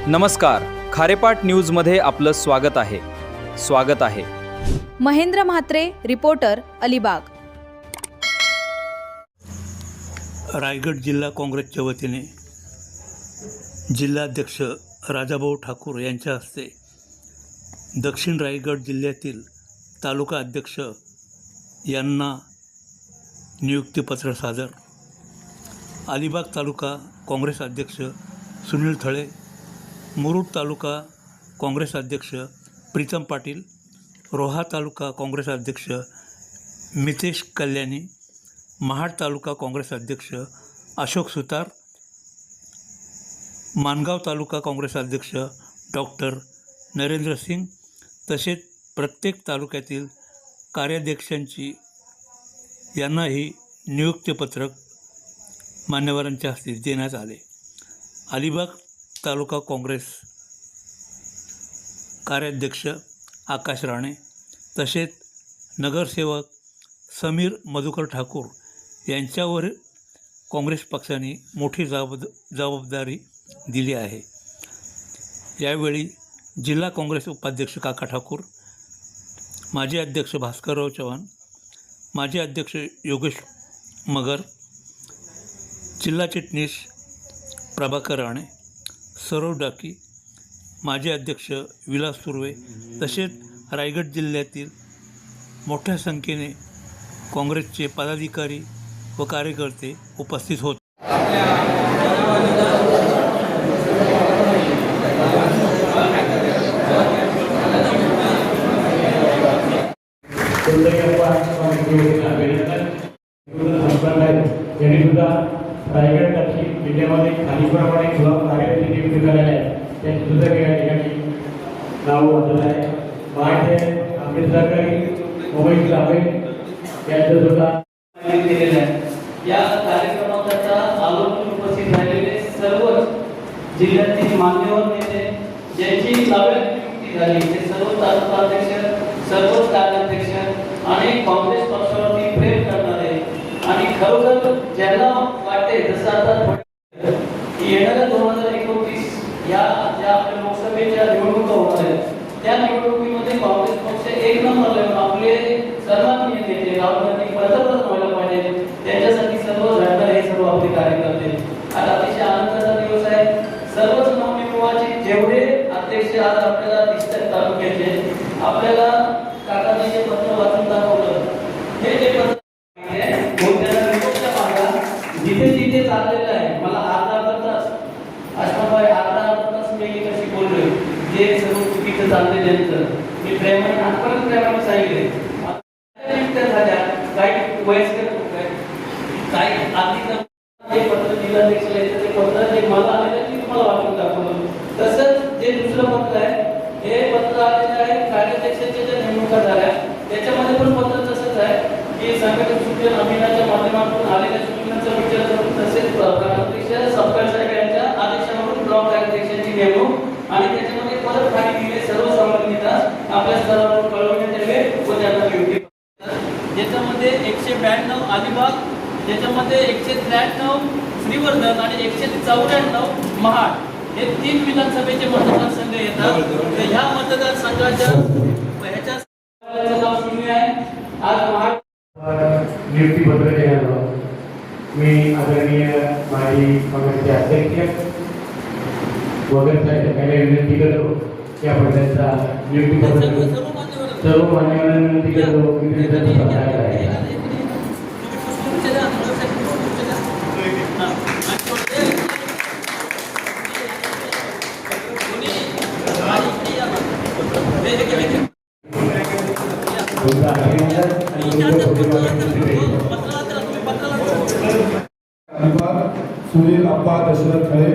नमस्कार, खारेपाट न्यूजमध्ये आपलं स्वागत आहे। महेंद्र म्हात्रे, रिपोर्टर, अलिबाग। रायगड जिल्हा काँग्रेसच्या वतीने जिल्हाध्यक्ष राजाभाऊ ठाकूर यांच्या हस्ते दक्षिण रायगड जिल्ह्यातील तालुका अध्यक्ष यांना नियुक्तीपत्र सादर। अलिबाग तालुका काँग्रेस अध्यक्ष सुनील थळे, मुरुड तालुका काँग्रेस अध्यक्ष प्रीतम पाटील, रोहा तालुका काँग्रेस अध्यक्ष मितेश कल्याणी, महाड तालुका काँग्रेस अध्यक्ष अशोक सुतार, मानगाव तालुका काँग्रेस अध्यक्ष डॉक्टर नरेंद्र सिंग, तसेच प्रत्येक तालुक्यातील कार्याध्यक्षांची यांनाही नियुक्तीपत्रक मान्यवरांच्या हस्ते देण्यात आले। अलिबाग तालुका काँग्रेस कार्याध्यक्ष आकाश राणे तसेच नगरसेवक समीर मधुकर ठाकूर यांच्यावर काँग्रेस पक्षाने मोठी जबाबदारी दिली आहे। यावेळी जिल्हा काँग्रेस उपाध्यक्ष काका ठाकूर, माजी अध्यक्ष भास्करराव चव्हाण, माजी अध्यक्ष योगेश मगर, जिल्हा चिटणीस प्रभाकर राणे, सौरव डाकी, माजी अध्यक्ष विलास सुर्वे तसेच रायगड जिल्ह्यातील मोठ्या संख्येने काँग्रेसचे पदाधिकारी व कार्यकर्ते उपस्थित होते। रायगड दक्षिण जिल्ह्यामध्ये खालीप्रमाणे कार्यकर्ते नियुक्त झालेले आहेत, त्यांची सुद्धा या ठिकाणी नाव वाचलं आहे। माझे आम्ही सहकारी मोबाईल लाभे यांचं सुद्धा दिलेलं आहे। या कार्यक्रमाकरता आवर्जून उपस्थित राहिलेले सर्व जिल्ह्यातील मान्यवर नेते ज्यांची नव्या नियुक्ती झाली ते सर्व तालुका अध्यक्ष, सर्व कार्याध्यक्ष आणि काँग्रेस पक्षावरती प्रेम करणारे आणि खरोखर ज्यांना वाटते जसं आता येणाऱ्या 2029 या ज्या आपल्या लोकसभेच्या निवडणुका होणार आहेत त्या निवडणुकीमध्ये काँग्रेस पक्ष एक नंबरला आपले सर्वांनी नेते राहुल गांधी पंतप्रधान व्हायला पाहिजे, त्यांच्यासाठी सर्व झटणार हे सर्व आपले कार्यकर्ते। आज अतिशय आनंदाचा दिवस आहे। सर्वच नवनिर्माचे जेवढे अध्यक्ष आज आपल्याला दिसतात तालुक्याचे, आपल्याला काकांनी जे पत्र वाचून दाखवलं हे जे पत्र जिथे जिथे चाललेलं आहे, मला अर्धा तास अशोकभाई अर्धा तास मी कशी बोललोय जे सर्व चुकीचं चाललेलं मी प्रेमाने आजपर्यंत प्रेमाने सांगितले झाल्या काही वयस्कर काही हे पत्र जिल्हाध्यक्षाला येतं, ते पत्र जे मला आलेलं मी तुम्हाला वाचून दाखवलं। तसंच जे दुसरं पत्र आहे हे पत्र आलेलं आहे कार्याध्यक्षाच्या ज्या नेमणुका झाल्या त्याच्यामध्ये पण पत्र तसंच आहे की संघटन सूचना अभियानाच्या माध्यमातून आलेल्या सूचनांचा विचार करून तसेच प्रांताध्यक्ष सपकाळ साहेब यांच्या आदेशावरून ब्लॉक अध्यक्षांची नेमणूक आणि त्याच्यामध्ये परत खाली दिले सर्व संबंधित आपल्या स्तरावर कळवण्यात यावे व त्यांना नियुक्ती। ज्याच्यामध्ये 192 अलिबाग, ज्याच्यामध्ये 193 श्रीवर्धन आणि 194 महाड हे 3 विधानसभेचे मतदारसंघ येतात। तर ह्या मतदारसंघाच्या ह्याच्या नाव शून्य आहे। आज महाड नियुक्ती पत्र देण्यात आलं। मी आदरणीय माजी काँग्रेसचे अध्यक्ष वगैरे साहेबांना विनंती करतो की आपण त्यांचा नियुक्ती पत्र सर्व मान्यवरांना विनंती करतो की त्यांचा सत्कार करायचा। अलिबाग सुनील अप्पा दशरथ खळे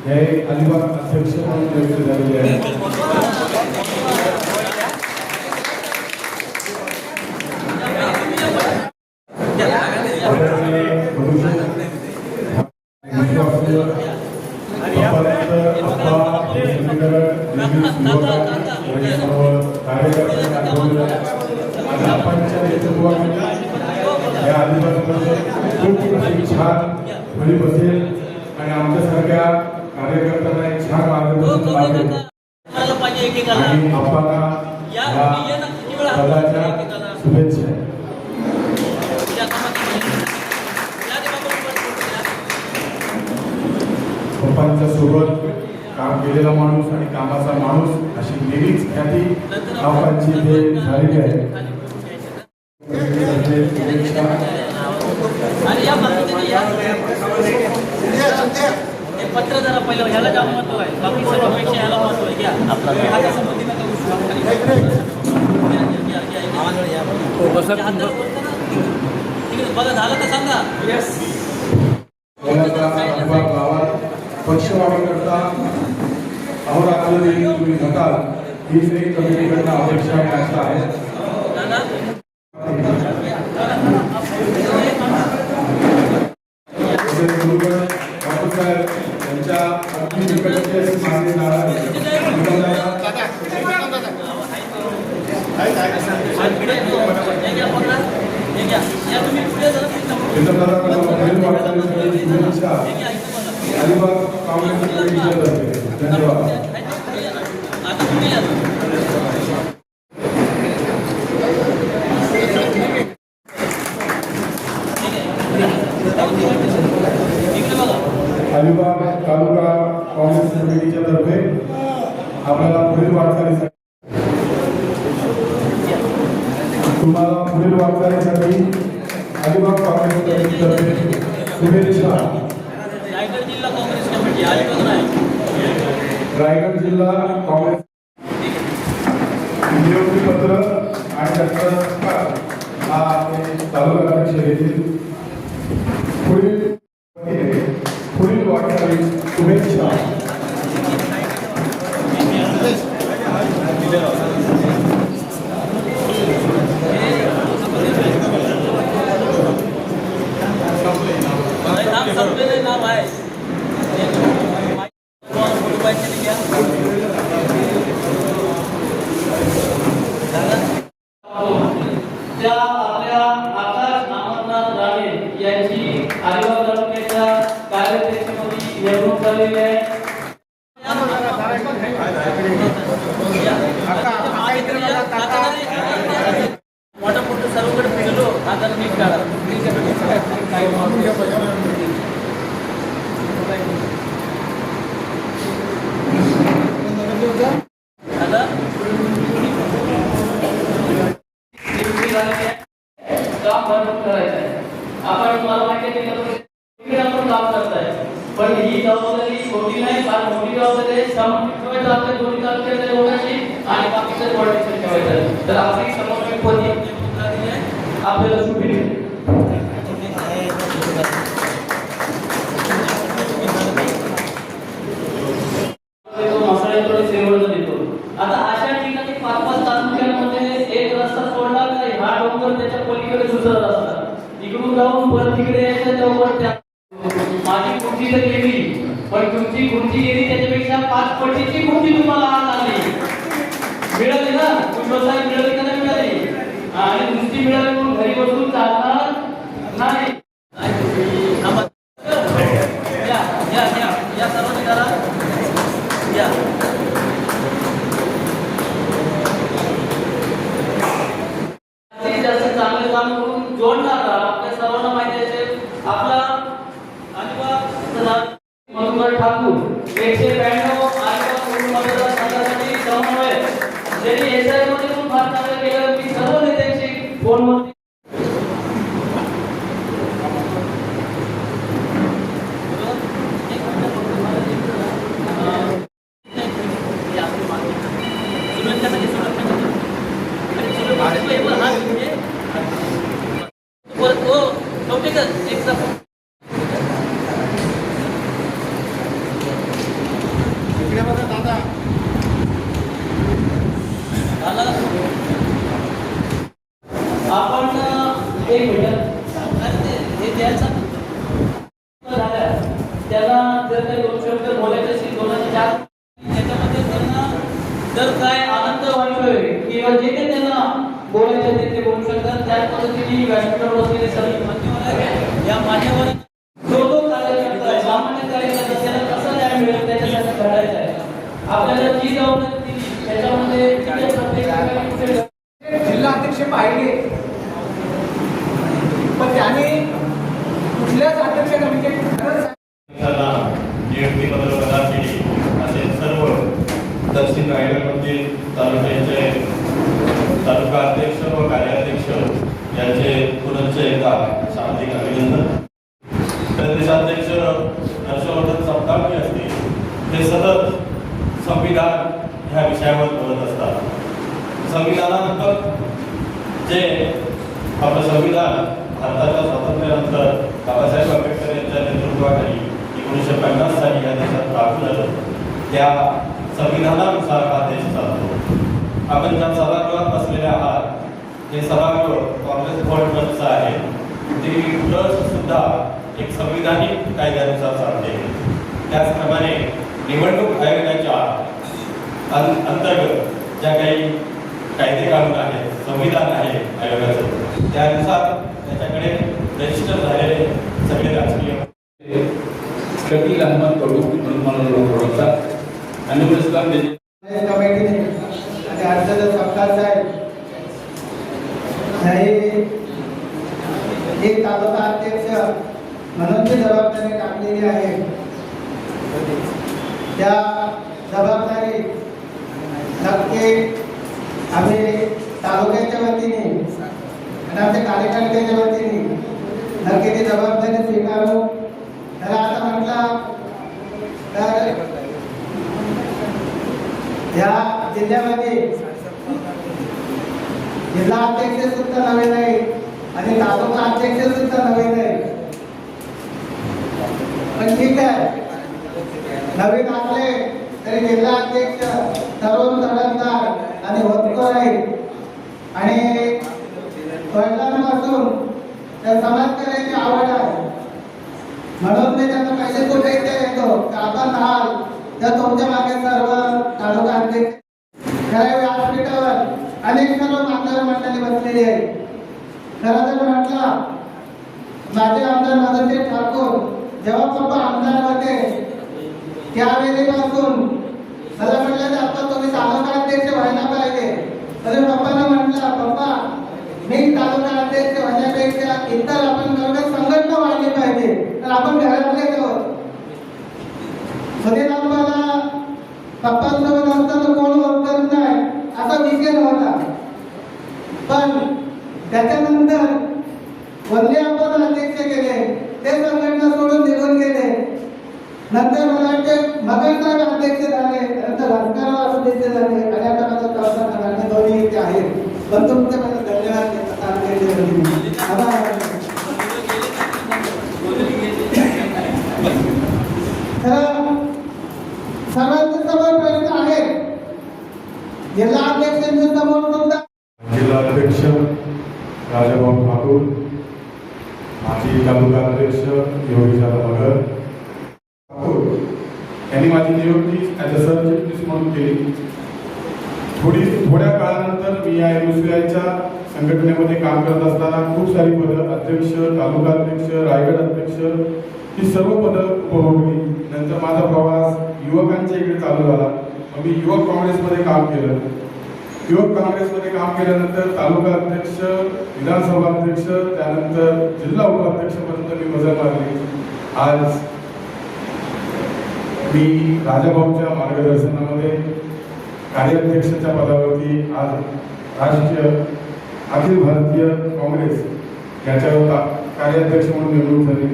हे अलिबाग अध्यक्ष म्हणून नियुक्त झालेले आहेत। या आदिवासीमध्ये खूप छान भली बसेल आणि आमच्यासारख्या कार्यकर्त्यांना एक छान मार्गदर्शन लाभले मला पाहिजे एकेकाला आणि आप्पांना या या ये ना किती वेळा पदाच्या एकेकाला शुभेच्छा. या कामाची या दे बाबा पप्पांच्या सोबत काम केलेला माणूस आणि कामाचा माणूस अशी नेहमीच ख्याती आप्पांची इथे झालेली आहे. शुभेच्छा. आणि या पद्धतीने या हे पत्र जरा पहिलं ह्याला जाम महत्व आहे बाकी सर्वांपेक्षा ह्याला महत्व आहे घ्या आपला हाता संबंधी नका बघा झालं तर सांगा मुलाचा अनुभव गावात पक्षवाढी करता अहोरात्र देखील तुम्ही नकाल हीच एक कमिटीकडनं अपेक्षा आणि आशा आहे. दादा त्यांच्या अगदी निकटचे असे मागे जाणारे शुभेच्छा अलिबाग काँग्रेस कमिटीच्या धन्यवाद. अलिबाग तालुका काँग्रेस कमिटीच्या तर्फे आपल्याला पुढील वाटचालीसाठी तुम्हाला पुढील वाटचालीसाठी अलिबाग काँग्रेस कमिटीतर्फे शुभेच्छा. रायगड जिल्हा काँग्रेस कमिटी अलिबाग नाही रायगड जिल्हा काँग्रेस नियुक्तीपत्र आणि त्याचा हा तालुका अध्यक्ष येथील पुढील वाटचाली शुभेच्छा. नाम संपलेलं नाव आहे त्या आपल्या आकाश अमरनाथ राणे यांची अलिबाग तालुक्याच्या कार्यदर्शीमध्ये नेमणूक झालेली आहे. मोठा मोठं सर्वकडे फिरलो आता नीट काढा काम भरपूर करायचं आहे. आपण मला माहिती आहे आपण काम करताय पण ही जबाबदारी छोटी नाही फार मोठी जबाबदारी आहे. समन्वय ठेवायचं आपल्या दोन्ही तालुक्यातल्या लोकांशी आणि बाकीच्या पॉलिटिक्स ठेवायचं तर आपली समन्वयपदी आपल्याला शुभेच्छा. मसाळ्याकडे सेवण देतो. आता अशा ठिकाणी 5-5 तालुक्यांमध्ये एक रस्ता सोडला नाही हा डोंगर त्याच्या पलीकडे दुसरा रस्ता इकडून जाऊन परत तिकडे यायचं तेव्हा त्या माझी खुर्ची तर गेली पण तुमची खुर्ची गेली त्याच्यापेक्षा 5 पटीची खुर्ची तुम्हाला आज आली मिळाली ना कुटुंबाला मिळाली का नाही मिळाली आणि नुसती मिळाली म्हणून घरी बसून चालणार नाही. या सर्वांनी करा या जास्त चांगले काम करून जोडणार आपल्या सर्वांना माहिती असेल आपला अलिबाग मधुकर ठाकूर 192 अलिबाग मतदारसंघासाठी समन्वय ज्यांनी एसआय मध्ये पण फार चांगलं केलं की सर्व नेत्यांशी फोनवर आपण एक मिनिट हे द्यायचं त्याला जर काही 2 शब्द बोलायचे असेल 2 जास्त त्याच्यामध्ये त्यांना जर काय आनंद वाटतोय किंवा जे काही त्यांना बोलायचं ते बोलू शकतात. त्या पद्धतीने व्यासपीठावर बसलेले सर्व मान्यवर या मान्यवर जो कार्यकर्ता सामान्य कार्यकर्ता त्याला कसा न्याय मिळेल त्याच्यासाठी लढायचं आहे. आपल्याला जी जबाबदारी दिली त्याच्यामध्ये तिथे प्रत्येक ठिकाणी कुठे जिल्हा अध्यक्ष पाहिले पण त्याने कुठल्याच अध्यक्षांना म्हणजे नियुक्तीपत्र प्रदान केली असे सर्व दक्षिण रायगडमधील तालुक्याचे तालुका अध्यक्ष व कार्याध्यक्ष यांचे पुनश्च एकदा शाब्दिक अभिनंदन. प्रदेशाध्यक्ष हर्षवर्धन सप्तामी असतील ते सतत संविधान ह्या विषयावर बोलत असतात. संविधानानंतर जे आपलं संविधान भारताच्या स्वातंत्र्यानंतर बाबासाहेब आंबेडकर यांच्या नेतृत्वाखाली 1950 साली या देशात लागू झालं. त्या संविधानानुसार हा देश चालतो. आपण ज्या सभागृहात बसलेले आहात हे सभागृह काँग्रेस बोर्ड ट्रस्टचं आहे. ती ट्रस्ट सुद्धा एक संविधानिक कायद्यानुसार चालते. त्याचप्रमाणे निवडणूक आयोगाच्या अंतर्गत ज्या काही कायदे कानून आहेत, संविधान आहे आयोगाचं, त्यानुसार त्याच्याकडे रजिस्टर झालेले सगळे राजकीय शकील अहमद कडू म्हणून मला ओळखतात आणि इस्लाम कमिटीने आणि अर्चना सरकार साहेब एक तालुका अध्यक्ष म्हणून जी जबाबदारी टाकलेली आहे त्या जबाबदारी नक्की आम्ही तालुक्याच्या वतीने आणि आमच्या कार्यकर्त्याच्या वतीने नक्की ती जबाबदारी स्वीकारू. तर आता म्हटलं तर या जिल्ह्यामध्ये जिल्हा अध्यक्ष सुद्धा नवे नाही आणि तालुका अध्यक्ष सुद्धा नवे नाही. पण ठीक आहे, नवीन असले तरी जिल्हा अध्यक्ष तरुण तडफदार आणि होतकर आहे आणि वडिलांपासून त्या समाजकार्याची आवड आहे. म्हणून मी त्यांना पैसे कुठे येतो आपण आहात तर तुमच्या मागे सर्व तालुका अध्यक्ष खऱ्या व्यासपीठावर अनेक सर्व आमदार मंडळी बसलेली आहे. खरं तर म्हटलं माझे आमदार मदनजी ठाकूर जेव्हा पप्पा आमदार होते त्यावेळेपासून मला म्हटलं आता तुम्ही तालुका अध्यक्ष व्हायला पाहिजे. तर पप्पांना म्हटलं पप्पा मी तालुका अध्यक्ष होण्यापेक्षा इतर आपण करण्यात संघटना व्हायला पाहिजे. तर आपण घरातलेच आहोत. सुनील आम्हाला पप्पांसोबत असताना कोण ओळखत नाही असा विषय नव्हता. पण त्याच्यानंतर वल्ले आपण अध्यक्ष केले, ते संघटना सोडून निघून गेले. नंतर मला वाटते मगर साहेब अध्यक्ष झाले, नंतर भास्करराव अध्यक्ष झाले आणि आता माझा चौथा कराने दोन्ही इथे आहेत. पण तुमचे मला धन्यवाद सर्वांच्या समोर प्रश्न आहे. जिल्हा अध्यक्षांच्या समोर सुद्धा जिल्हा अध्यक्ष राजाभाऊ ठाकूर, माजी तालुका अध्यक्ष योगेशदादा मगर ठाकूर यांनी माझी नियुक्ती ॲज अ सरचिटणीस म्हणून केली. थोड्या काळानंतर मी या एमसीआयच्या संघटनेमध्ये काम करत असताना खूप सारी पदं अध्यक्ष, तालुका अध्यक्ष, रायगड अध्यक्ष ही सर्व पदं उपभोगली. नंतर माझा प्रवास युवकांच्या इकडे चालू झाला. मग मी युवक काँग्रेसमध्ये काम केलं. युवक काँग्रेसमध्ये काम केल्यानंतर तालुका अध्यक्ष, विधानसभा अध्यक्ष, त्यानंतर जिल्हा उपाध्यक्षपर्यंत मी मजल मारली. आज मी राजाभाऊच्या मार्गदर्शनामध्ये कार्याध्यक्षाच्या पदावरती आज राष्ट्रीय अखिल भारतीय काँग्रेस याच्यावर कार्याध्यक्ष म्हणून नेमणूक झाली.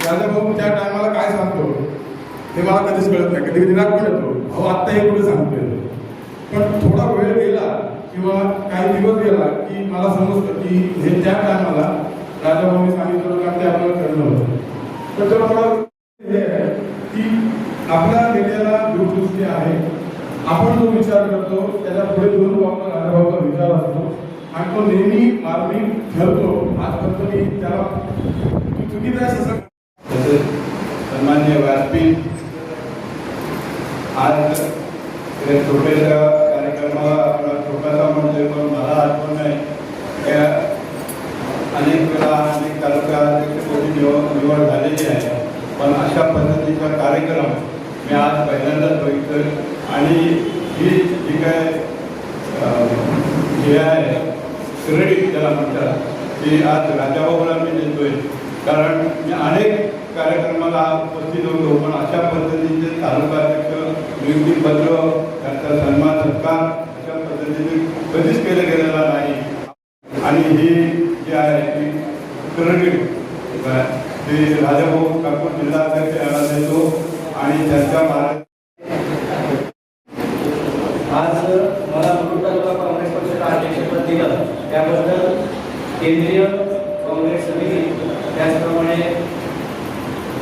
राजाभाऊ त्या टायमाला काय सांगतो ते मला कधीच कळत नाही. कधी कधी राग पण येतो, अहो आत्ता हे कुठे सांगतोय. पण थोडा वेळ गेला किंवा काही दिवस गेला की मला समजतं की हे त्या टायमाला राजाभाऊंनी सांगितलं होतं आणि ते आपल्याला कळलं होतं. तर तेव्हा मला हे आहे की आपल्या नेत्याला दूरदृष्टी आहे. आपण जो विचार करतो त्याच्या पुढे दोन पावलं राजाभाऊचा विचार असतो आणि तो नेहमी मार्मिक ठरतो. आजपर्यंत मी त्याला चुकीचं आहे असं सन्माननीय व्यासपीठ आज छोट्याशा कार्यक्रमाला आपला छोटासा म्हणजे पण मला आठवण नाही अनेक वेळा अनेक तालुका अध्यक्षपदी निवड झालेली आहे. पण अशा पद्धतीचा कार्यक्रम मी आज पहिल्यांदाच बघितलं. की आज राजाभाऊला मी देतोय, कारण मी अनेक कार्यक्रमाला उपस्थित होतो, पण अशा पद्धतीचे तालुकाध्यक्ष नियुक्तीपत्र, त्यांचा सन्मान सत्कार अशा पद्धतीने कधीच केलं गेलेला नाही. आणि ही जी आहे ती क्रेडिट ते राजाभाऊ ठाकूर जिल्हाध्यक्ष यांना देतो आणि त्यांच्या मार्ग. आज मला मुरुड तालुका काँग्रेस पक्षाचा अध्यक्षपद दिलं त्याबद्दल केंद्रीय काँग्रेस समिती, त्याचप्रमाणे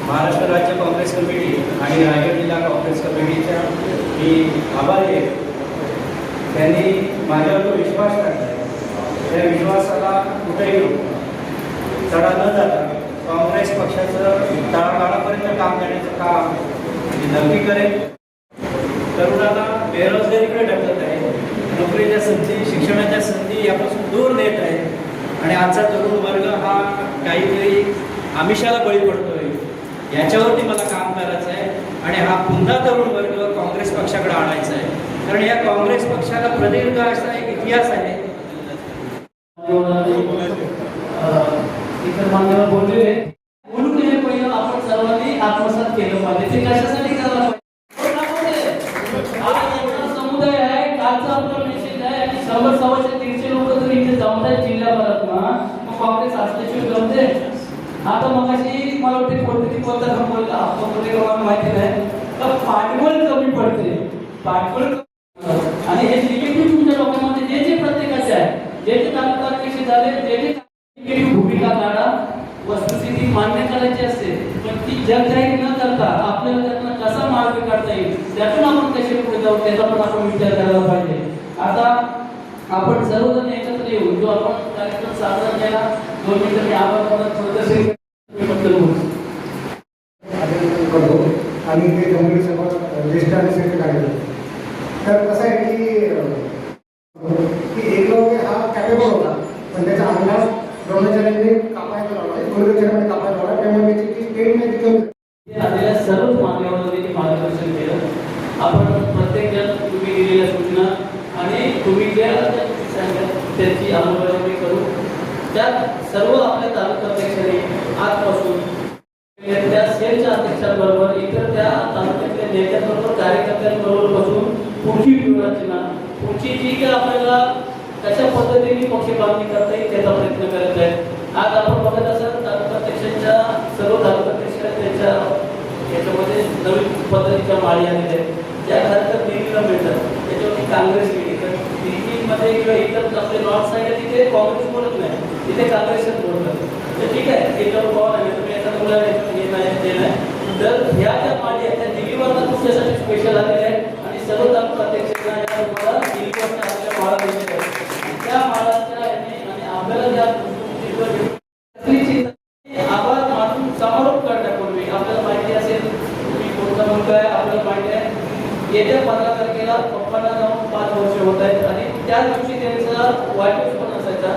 महाराष्ट्र राज्य काँग्रेस कमिटी आणि रायगड जिल्हा काँग्रेस कमिटीच्या मी आभारी आहे. त्यांनी माझ्यावर जो विश्वास टाकला त्या विश्वासाला कुठेही चढा न जाता काँग्रेस पक्षाचं तळागाळापर्यंत काम करण्याचं काम मी नक्की करेन. तरुणांना बेरोजगारीकडे ढकलत आहे, नोकरीच्या संधी, शिक्षणाच्या संधी यापासून दूर नेत आहे आणि आजचा तरुण वर्ग हा काहीतरी आमिषाला बळी पडतोय. याच्यावरती मला काम करायचं आहे आणि हा पुन्हा तरुण वर्ग काँग्रेस पक्षाकडे आणायचा आहे, कारण या काँग्रेस पक्षाला प्रदीर्घ असा एक इतिहास आहे. इतर मान्यवर बोललेले म्हणून हे पहिलं आपण सर्वांनी आत्मसात केलं पाहिजे. ते कशासाठी करायला पाहिजे? समुदाय आहे, कालचा आपला मेसेज आहे आणि 100-150 लोक जर इथे जमतात जिल्ह्याभरात ना, मग काँग्रेस असल्याशिवाय जमते. आता मगाशी मला वाटते कोणतरी बोलता बोलला आपण माहिती नाही तर पाठबळ कमी पडते, पाठबळ आणि हे निगेटिव्ह तुमच्या लोकांमध्ये जे जे प्रत्येकाचे आहे, जे जे तालुकाध्यक्ष झाले, जे जे निगेटिव्ह भूमिका काढा, वस्तुस्थिती मान्य करायची असते, पण ती जगजाहीर न करता आपल्याला त्यातून कसा मार्ग काढता येईल, त्यातून आपण कसे पुढे जाऊ त्याचा पण आपण विचार करायला पाहिजे. आता आपण सर्वजण एकत्र येऊ, जो आपण कार्यक्रम साजरा केला, 2 मिनिटं मी आभार मानत करतो आणि ते जमली सर्व ज्येष्ठ आणि श्रेष्ठ कार्यक्रम. तर कसं आहे की एकलव्य हा कॅपेबल होता, पण त्याचा अंदाज द्रोणाचार्यांनी कापायला लावला, गुरुचार्यांनी कापायला लावला, त्यामुळे त्याची स्टेटमेंट तिथं आलेल्या सर्वच मान्यवरांनी मार्गदर्शन केलं. आपण प्रत्येक जण तुम्ही दिलेल्या सूचना आणि तुम्ही ज्या त्याची अंमलबजावणी करू, त्यात सर्व आपल्या तालुकाध्यक्षांनी आजपासून त्या सेलच्या अध्यक्षांबरोबर, इतर त्या तालुक्यातल्या नेत्यांबरोबर, कार्यकर्त्यांबरोबर बसून पुढची व्यूहरचना, पुढची जी काय आपल्याला कशा पद्धतीने पक्ष बांधणी करता येईल त्याचा प्रयत्न करत आहे. आज आपण बघत असाल तालुकाध्यक्षांच्या सर्व तालुकाध्यक्ष त्यांच्या याच्यामध्ये नवीन पद्धतीच्या माळी आलेल्या आहेत, ज्या खरं तर दिल्लीला मिळतात. त्याच्यावरती काँग्रेस केली तर दिल्लीमध्ये किंवा इतर आपले नॉर्थ साईड आहे तिथे काँग्रेस बोलत नाही, तिथे काँग्रेसच बोलतात. तर ठीक आहे, त्याच्यावर पाहून आहे तुम्ही याचा मुला हे नाही ते नाही. तर ह्या ज्या माळी आहेत त्या दिल्लीवरला तुमच्यासाठी स्पेशल आलेल्या आहेत आणि सर्व तालुकाध्यक्षांना या तुम्हाला दिल्लीवरच्या आपल्या माळा दिलेल्या आहेत. त्या माळाच्या आणि आपल्याला ज्या आभार मानून समारोप करण्यापूर्वी आपल्याला माहिती असेल तुम्ही कोणता मुलगा आहे, आपल्याला माहिती आहे येत्या 15 तारखेला पप्पांना जाऊन 5 वर्ष होत आहेत आणि त्या दिवशी त्यांचा वाढदिवस पण असायचा.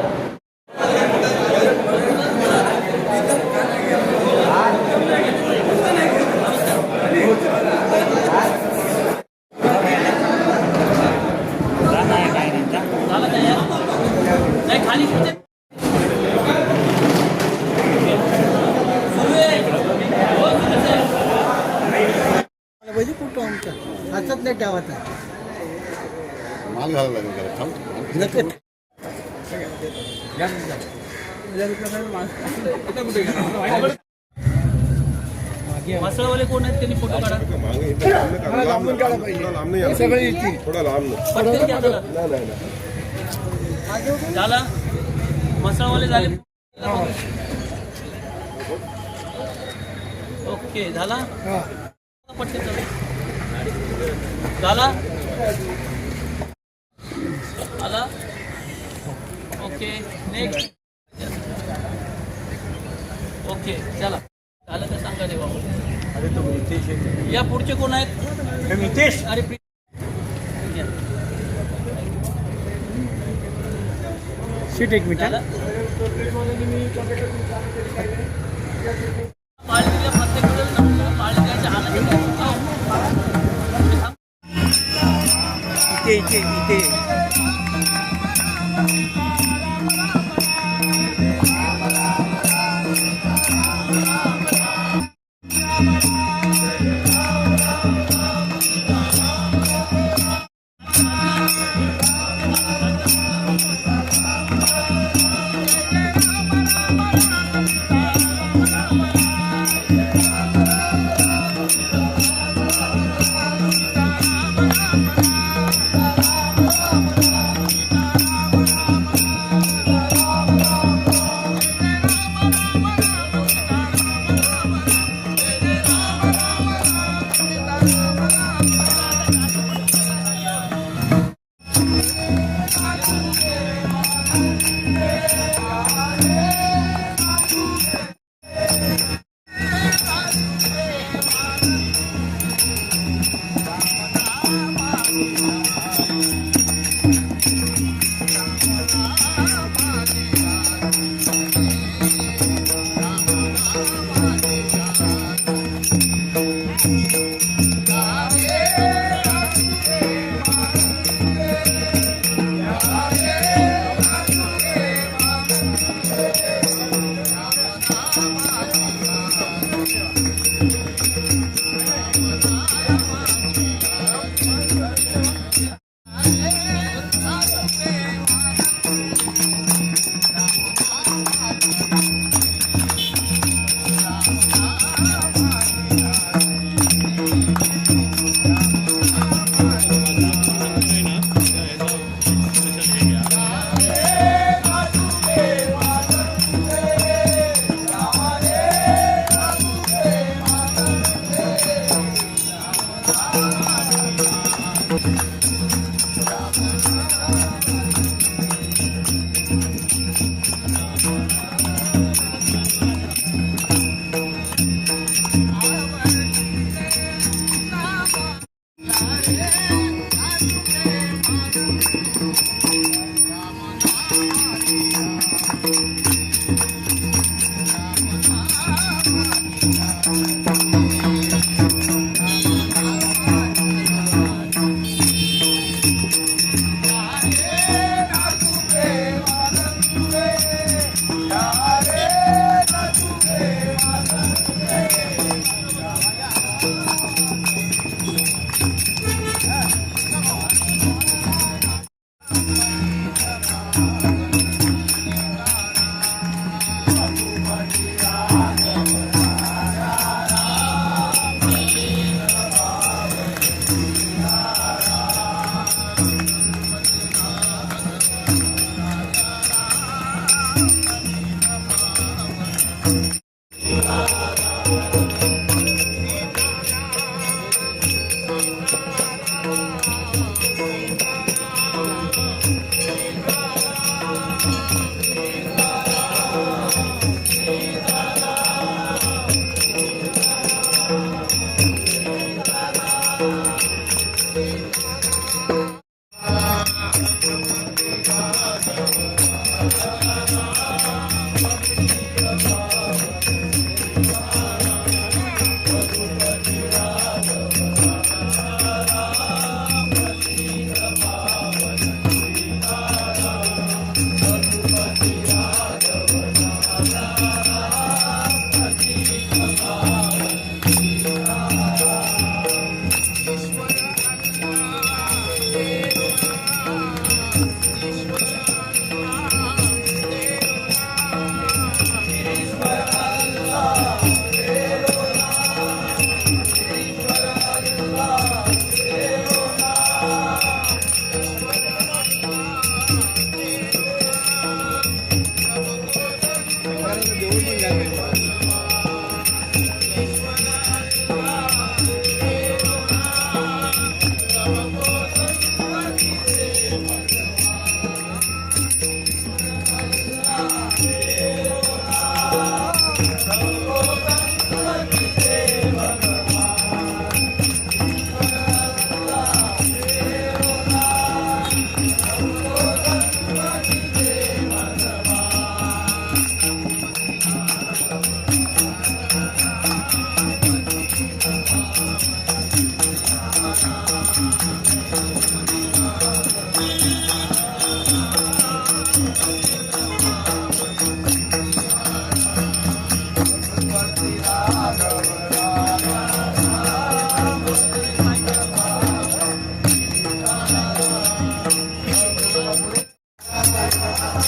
हातात नाही ठेवायचा माल घालायला लागेल त्याला. थांब. मसळवाले कोण आहेत त्यांनी फोटो काढा. मागे इथे लांब काढा पाहिजे. थोडा लांब झाला मसळवाले झाले. ओके झाला पटकन झाला आला. Okay next. ओके चला झालं तर सांगा रे बाबा. या पुढचे कोण आहेत? नितेश. अरे सीट एक मिनिट. पाळीला प्रत्येक वेळेला पाळी द्यायच्या हालत इथे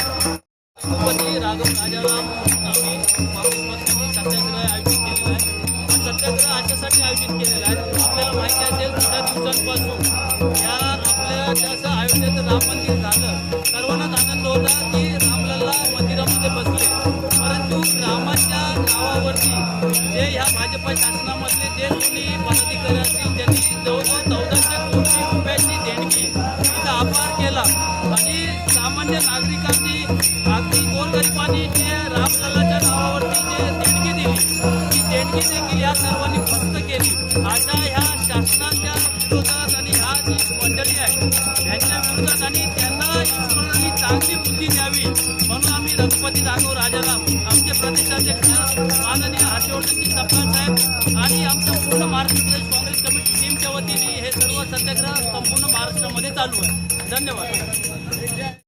छत्रपती राघव राजाराम आम्ही सत्याग्रह आयोजित केलेला आहे. सत्याग्रह अशासाठी आयोजित केलेला आहे, आपल्याला माहिती असेल थोड्या दिवसांपासून या आपल्या जसं अयोध्येचं राम मंदिर झालं, सर्वांनाच आनंद होता की रामलल्ला मंदिरामध्ये बसले. परंतु रामाच्या नावावरती जे ह्या भाजप शासनामधले जे कोणी पदाधिकारी असतील त्यांनी जवळजवळ 1400 कोटी रुपयाची देणगी इथं अपार केला आणि सामान्य नागरिकांनी अगदी गोरगरिबांनी जे रामलल्लाच्या नावावरती जे देणगी दिली ती देणगी देखील या सर्वांनी फस्त केली. अशा ह्या शासनाच्या विरोधात आणि ह्या समाजाची मंडळी आहे त्यांच्या विरोधात आणि त्यांना ईश्वराने चांगली बुद्धी द्यावी म्हणून आम्ही रघुपती जाधव राजाराम आमचे प्रदेशाध्यक्ष माननीय हर्षवर्धनजी सपकाळ साहेब आणि आमचं पूर्ण महाराष्ट्र प्रदेश काँग्रेस कमिटी टीमच्या वतीने हे सर्व सत्याग्रह संपूर्ण महाराष्ट्रामध्ये चालू आहे. धन्यवाद.